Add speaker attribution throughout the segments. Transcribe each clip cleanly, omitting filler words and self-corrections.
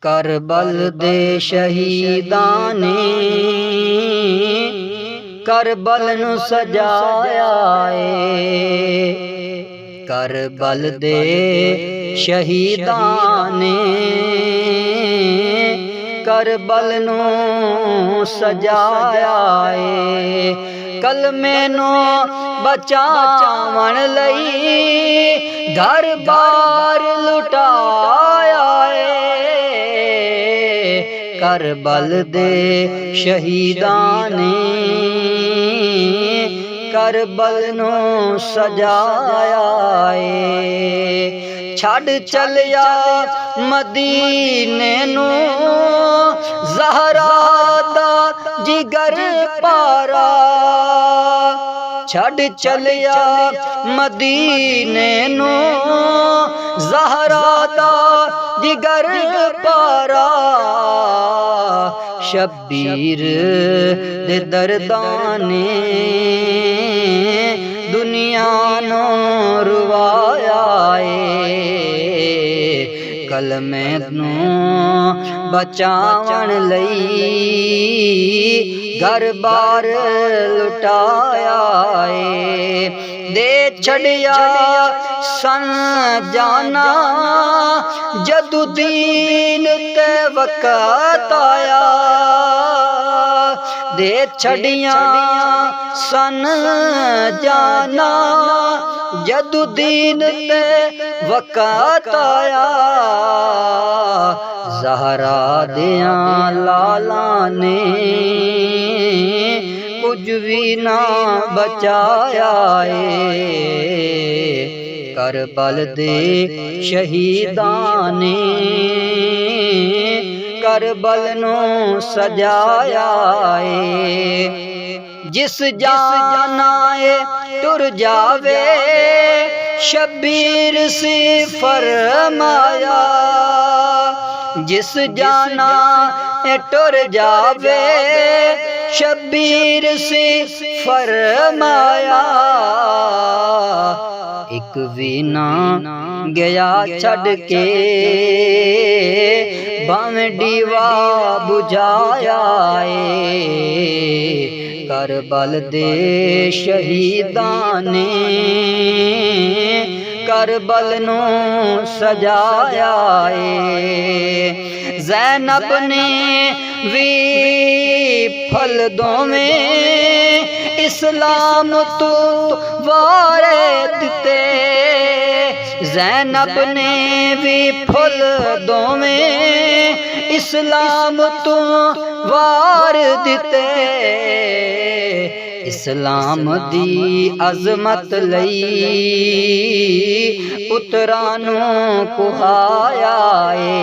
Speaker 1: करबल दे शहीदां ने करबल नू सजाया है। करबल दे शहीदां ने करबल नू सजाया है। कलमे नू बचावन लई घर बार लुटाया है। करबल दे शहीदां ने करबल नू सजाया है। छड़ चलिया मदीने नू ज़हरा दा जिगर पारा। छड़ चलिया मदीने नू ज़हरा दा जिगर पारा। शब्बीर दे दर्दां ने दुनिया नू रुवाया है। कलमे नू बचावन लई घर बार लुटाया है। दे छड़िया सन जाना जदू दीन ते वक़्त आया। दे छड़िया सन जाना जदू दीन ते वक़्त आया। ज़हरा दियां लाला ने कुछ भी ना बचाया है। करबल दे शहीदां ने करबल नू सजाया है। जिस जानाए टुर जावे शब्बीर से फरमाया। जिस जाना टुर जावे शब्बीर से फरमाया। एक भी ना गया छड़ के भावें दीवा बुझाया है। करबल दे शहीदां ने करबल नू सजाया है। ज़ैनब ने भी फल दोवें इस्लाम तू वारे दिते। ज़ैनब ने भी फल दोवें इस्लाम तू वार दिते। इस्लाम दी अज़मत लई पुत्रां नू कुहाया है।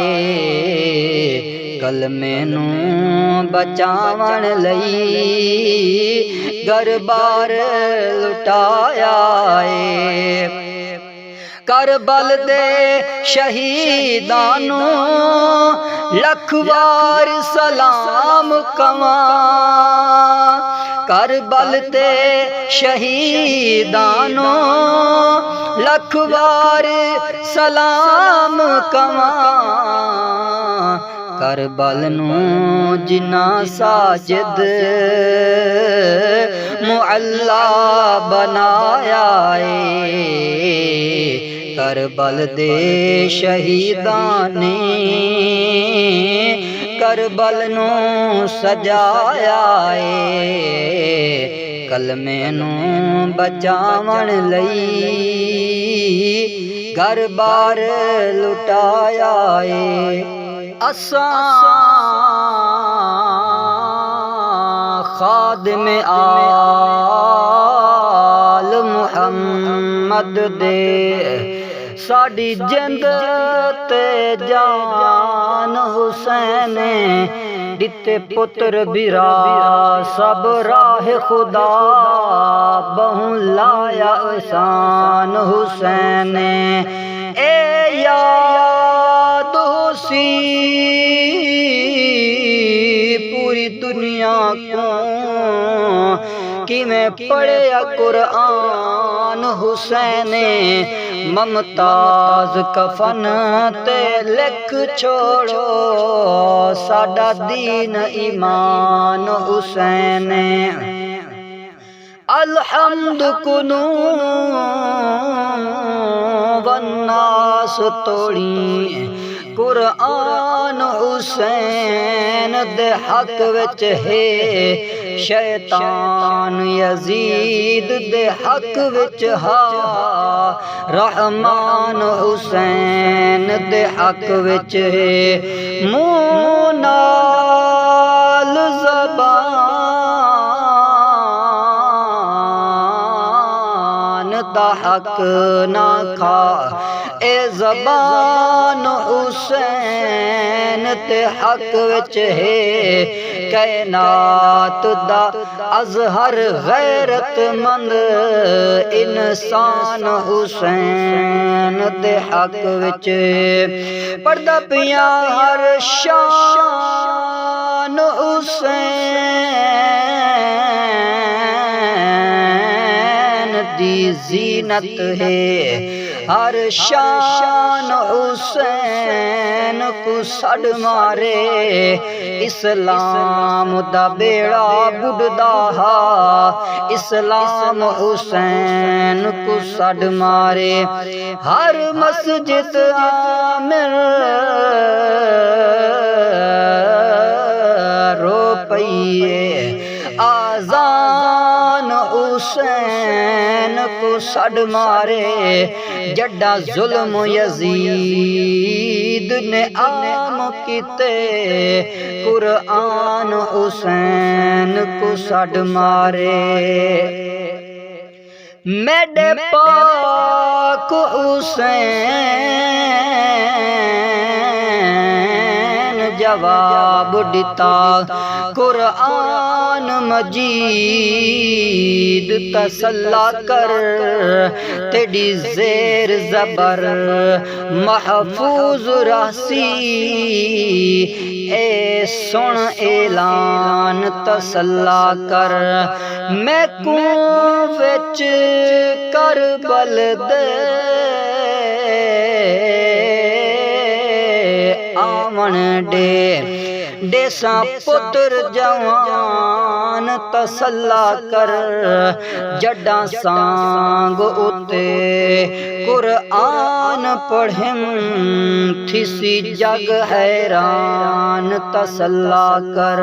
Speaker 1: कलमे नू बचावन लई घर बार लुटाया है। करबल दे शहीदां नू लख वार सलाम कवां। करबल दे शहीदां नू लख वार सलाम कवां। करबल नू जिन्ना साजिद मुअल्ला बनाया है। करबल दे शहीदां ने करबल नू सजाया है। कलमे नू बचावन लई घर बार लुटाया है। असां खादिम आल मुहम्मद दे साडी जिंद ते जान हुसैन दिते पुत्र बिरा सब राह खुदा बहु लाया एहसान हुसैन। ए याद हुसी पूरी दुनिया को कि में पढ़िया कुरान हुसैन ममताज कफन ते लिख छोड़ो साडा दीन ईमान हुसैन अलहम्द कुनू वन्नास तोड़ी कुरान हुसैन दे हक विच है शैतान यजीद दे हक विच हा रहमान हुसैन दे हक विच है मुँह नाल ज़बान दा हक ना खा ए ज़बान हुसैन ते हक विच है कैनात दा अज़हर गैरतमंद इंसान हुसैन दे हक विच पढ़दा पिया हर शान हुसैन दी जीनत है हर शान हुसैन को सड़ मारे इस्लाम दा बेड़ा बुडदा हा इस्लाम हुसैन को सड़ मारे हर मस्जिद आमिर रो पइए आज़ान हुसैन को सड़ मारे जड्डा जुल्म यजीद ने आम कीते कुरान हुसैन को सड़ मारे मेरे पाक हुसैन जवाब दिता कुरान मजीद तसल्ला कर तेरी ज़ेर ज़बर महफूज रासी ए सुन ऐलान तसल्ला कर मैं कुएं विच करबल दे आवन दे देसा पुत्र जवान तसल्ला कर जड्डा सांग उते कुरान पढ़न थिसी जग हैरान तसल्ला कर